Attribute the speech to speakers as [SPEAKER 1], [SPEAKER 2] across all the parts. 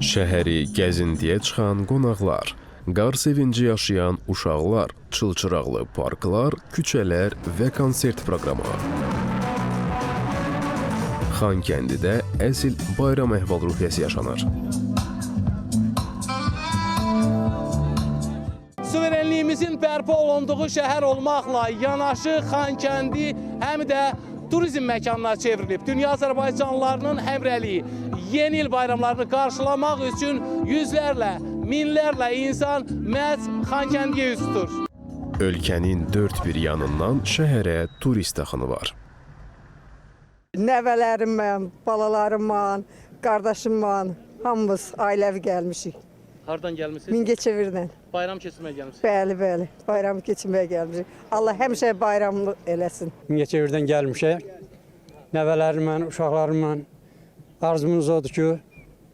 [SPEAKER 1] Şəhəri gəzintiyə çıxan qonaqlar, qar sevinci yaşayan uşaqlar, çılçıraqlı parklar, küçələr və konsert proqramı. Xankəndidə əsl bayram əhval-ruhiyyəsi yaşanır.
[SPEAKER 2] Suverenliyimizin bərpa olunduğu şəhər olmaqla yanaşı Xankəndi həm də turizm məkanına çevrilib. Dünya Azərbaycanlılarının həmrəliyi yeni il bayramlarını qarşılamaq üçün yüzlərlə, minlərlə insan məhz Xankəndiyə üz tutur.
[SPEAKER 1] Ölkənin dörd bir yanından şəhərə turist axını var.
[SPEAKER 3] Nəvələrimlə, balalarımla, qardaşımla hamımız ailəvi gəlmişik.
[SPEAKER 2] Hardan gəlmişsiniz?
[SPEAKER 3] Mingəçevirdən.
[SPEAKER 2] Bayram keçirməyə gəlmişsiniz.
[SPEAKER 3] Bəli, bəli. Bayramı keçirməyə gəlmişik. Allah həmişə bayramlı eləsin.
[SPEAKER 4] Mingəçevirdən gəlmişik. Nəvələrimlə, uşaqlarımla arzumuz odur ki,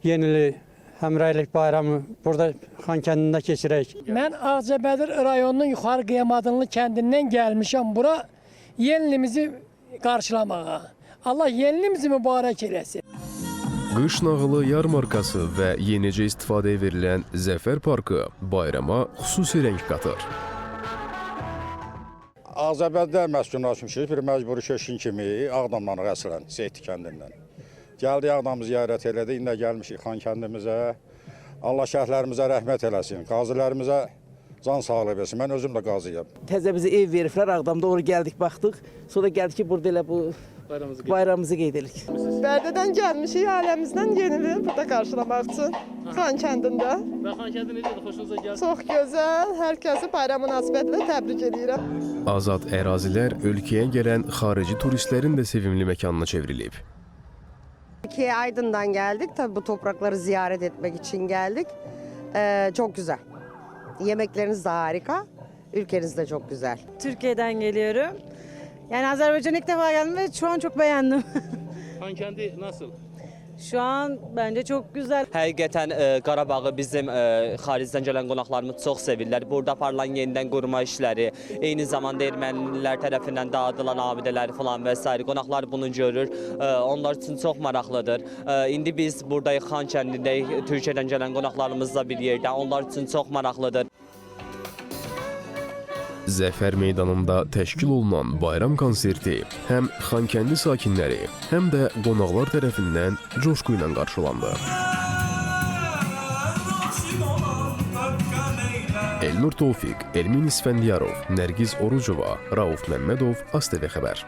[SPEAKER 4] yenili həmrəylik bayramı burada Xankəndində keçirək.
[SPEAKER 5] Mən Ağcabədir rayonunun yuxarı Qiyamadınlı kəndindən gəlmişəm bura yenilimizi qarşılamağa. Allah yenilimizi mübarək eləsin.
[SPEAKER 1] Qış nağılı yarmarkası və yenicə istifadəyə verilən Zəfər Parkı bayrama xüsusi rəng qatır.
[SPEAKER 6] Ağcabəddə məskunlaşmışıq, bir məcburi köşkün kimi Ağdamdan əslən, Seyid kəndindən. Gəldik Ağdamı ziyarət elədik, indi gəlmişik Xankəndimizə. Allah şəhərlərimizə rəhmət eləsin, qazilərimizə can sağlığı versin. Mən özüm də qazıyam.
[SPEAKER 7] Təzə bizə ev veriblər, Ağdamda oraya gəldik, baxdıq. Sonra gəldik ki, burada elə bu bayramımızı qeyd edirik.
[SPEAKER 8] Bərdədən gəlmişik, ailəmizdən yenili burada qarşılamaq üçün Xankəndində.
[SPEAKER 2] Və Xankəndi necədir, xoşunuza gəlsin?
[SPEAKER 8] Çox gözəl, hər kəsi bayram münasibətilə təbrik edirəm.
[SPEAKER 1] Azad ərazilər ölkəyə gələn xarici turistlərin də sevimli məkanına çevrilib.
[SPEAKER 9] Türkiye Aydın'dan geldik. Tabii bu toprakları ziyaret etmek için geldik. Çok güzel. Yemekleriniz de harika. Ülkeniz de çok güzel.
[SPEAKER 10] Türkiye'den geliyorum. Yani Azerbaycan'a ilk defa geldim ve şu an çok beğendim.
[SPEAKER 2] Xankəndi nasıl?
[SPEAKER 10] Şu an bence çok güzel.
[SPEAKER 11] Həqiqətən Qarabağı bizim xaricdən gələn qonaqlarımız çox sevirlər. Burada aparılan yenidən qurma işləri, eyni zamanda ermənilər tərəfindən dağıdılan abidələri falan və s. qonaqlar bunu görür. Onlar üçün çox maraqlıdır. İndi biz buradayıq Xankəndidəyik, Türkiyədən gələn qonaqlarımızla bir yerdə. Onlar üçün çox maraqlıdır.
[SPEAKER 1] Zəfər meydanında təşkil olunan bayram konserti həm Xankəndi sakinləri, həm də qonaqlar tərəfindən coşqu ilə qarşılandı. Elnur Tofiq, Elmin İsfəndiyarov, Nərgiz Orucova, Rauf Məmmədov, ASTV xəbər.